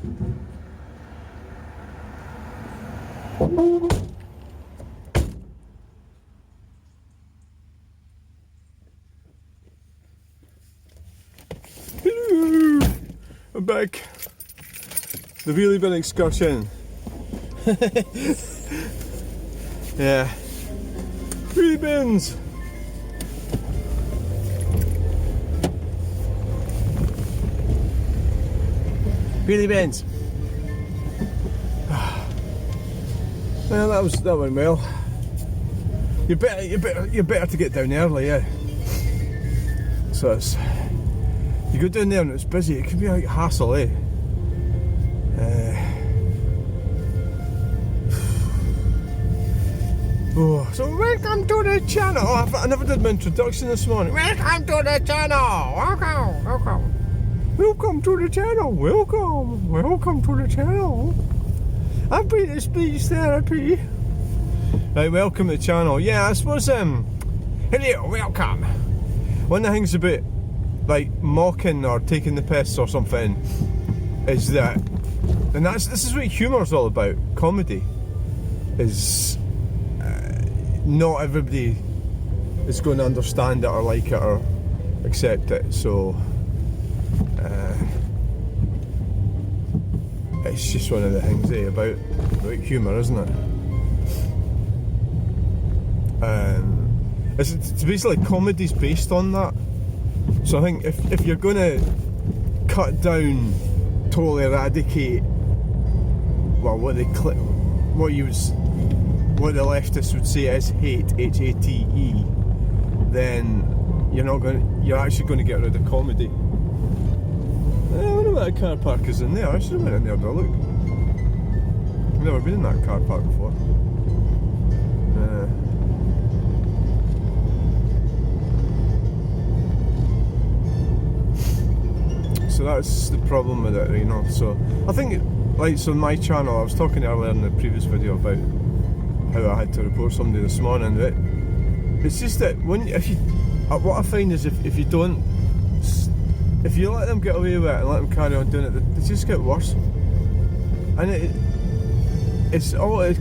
Hello! I'm back. The really big excursion. Yeah. Wheelie bins! Wheelie bins! Well, that went well. You're better to get down early, yeah. So it's, you go down there and it's busy. It can be like hassle, eh? So welcome to the channel. I never did my introduction this morning. Welcome to the channel. Welcome to the channel. Welcome to the channel. I've been to speech therapy. Right, welcome to the channel. Yeah, I suppose hello, welcome. One of the things about like mocking or taking the piss or something is that, and this is what humour's all about. Comedy is not everybody is going to understand it or like it or accept it. So it's just one of the things about humour, isn't it? It's basically comedy's based on that. So I think if you're going to cut down, totally eradicate, well, what the leftists would say is hate, H-A-T-E, then you're actually going to get rid of comedy. I wonder what that car park is in there. I should have went in there and had a look. I've never been in that car park before. So that's the problem with it, you know. So I think, like, so on my channel, I was talking earlier in the previous video about how I had to report somebody this morning. That it's just that what I find is if you let them get away with it and let them carry on doing it, they just get worse. And it's all. How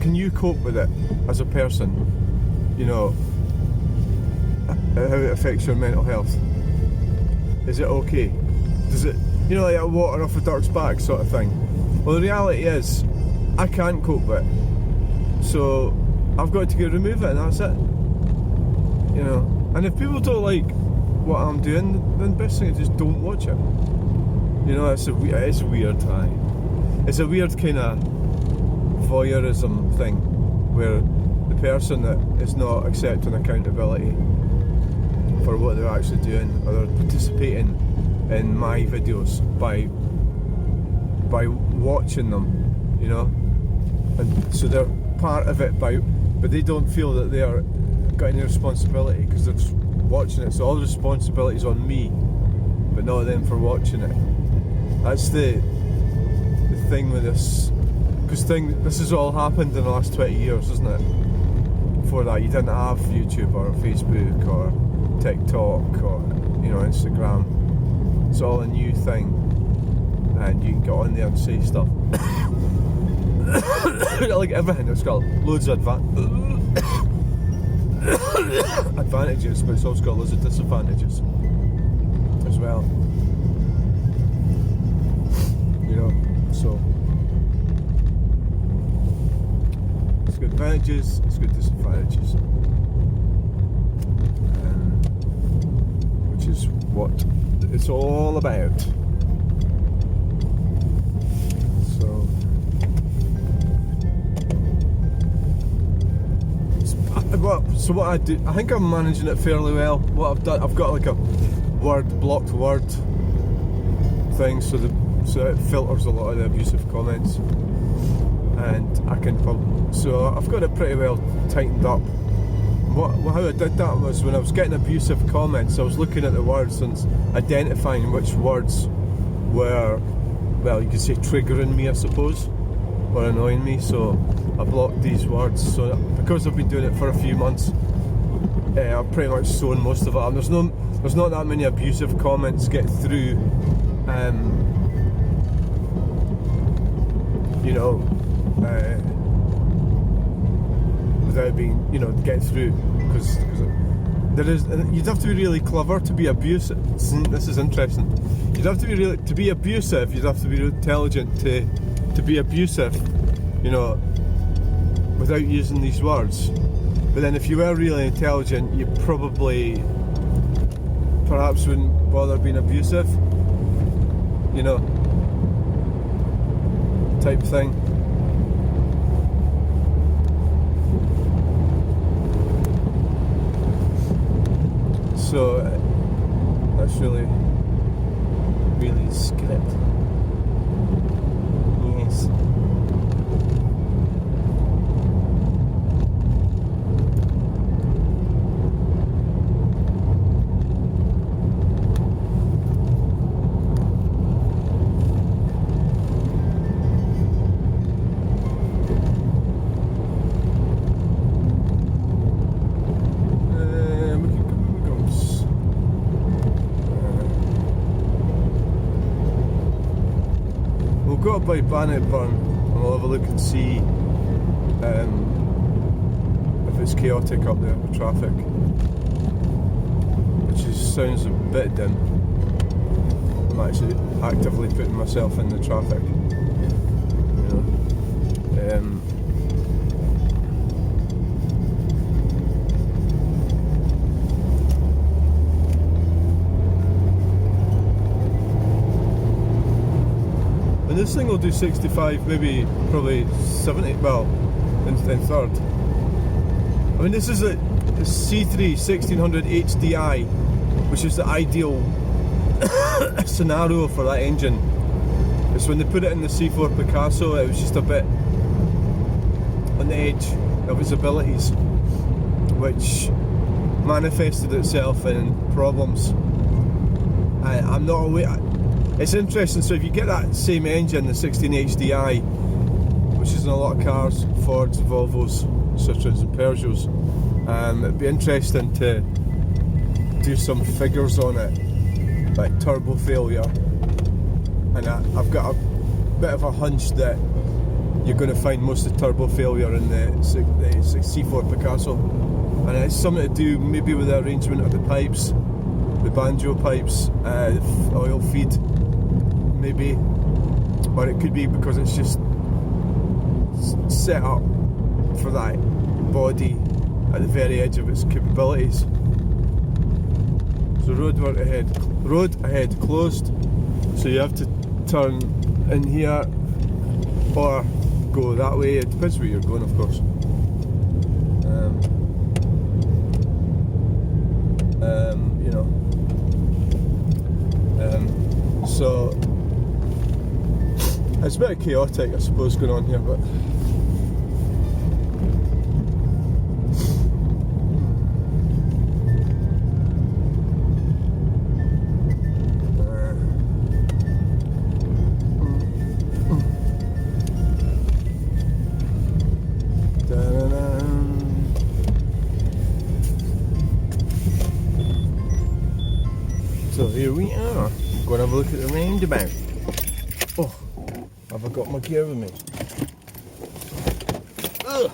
can you cope with it as a person? You know, how it affects your mental health. Is it okay? Does it, like a water off a duck's back sort of thing? Well, the reality is, I can't cope with it. So I've got to go remove it, and that's it. You know. And if people don't like what I'm doing, then the best thing is just don't watch it. You know, it's weird, aye. It's a weird kind of voyeurism thing, where the person that is not accepting accountability for what they're actually doing, or they're participating in my videos by watching them, you know, and so they're part of it but they don't feel that they are got any responsibility because they're just watching it. So all the responsibility is on me, but not them for watching it. That's the thing with this, because this has all happened in the last 20 years, isn't it? Before that, you didn't have YouTube or Facebook or TikTok or Instagram. It's all a new thing, and you can get on there and say stuff. Like everything, it's got loads of advantages, but it's also got loads of disadvantages as well. You know, so it's got advantages, it's got disadvantages, which is what it's all about. So what I do, I think I'm managing it fairly well. What I've done, I've got like a blocked word thing, so it filters a lot of the abusive comments, and so I've got it pretty well tightened up. How I did that was, when I was getting abusive comments, I was looking at the words and identifying which words were, well, you could say triggering me, I suppose, or annoying me. So I blocked these words. So because I've been doing it for a few months, I've pretty much sown most of it up. There's not that many abusive comments get through you know, without being, you know, get through, because there is, you'd have to be really clever to be abusive. This is interesting. You'd have to be really, to be abusive, you'd have to be intelligent to be abusive, you know, without using these words. But then if you were really intelligent, you probably perhaps wouldn't bother being abusive, you know, type thing. So that's really script. Yes. Got by Bannockburn, and we'll have a look and see if it's chaotic up there with traffic, which sounds a bit dim. I'm actually actively putting myself in the traffic, you know. This thing will do 65, maybe probably 70, well, in third. I mean, this is a C3 1600 HDI, which is the ideal scenario for that engine. It's when they put it in the C4 Picasso, it was just a bit on the edge of its abilities, which manifested itself in problems. I'm not aware. It's interesting, so if you get that same engine, the 16 HDI, which is in a lot of cars, Fords, Volvos, Citroens and Peugeots, it'd be interesting to do some figures on it, like turbo failure, and I've got a bit of a hunch that you're going to find most of turbo failure in the C4 Picasso, and it's something to do maybe with the arrangement of the pipes, the banjo pipes, oil feed, maybe, or it could be because it's just set up for that body at the very edge of its capabilities. So road ahead closed, so you have to turn in here or go that way. It depends where you're going, of course. You know, so it's a bit chaotic, I suppose, going on here, but so here we are. Going to have a look at the roundabout. Oh, have I got my gear with me? Ugh.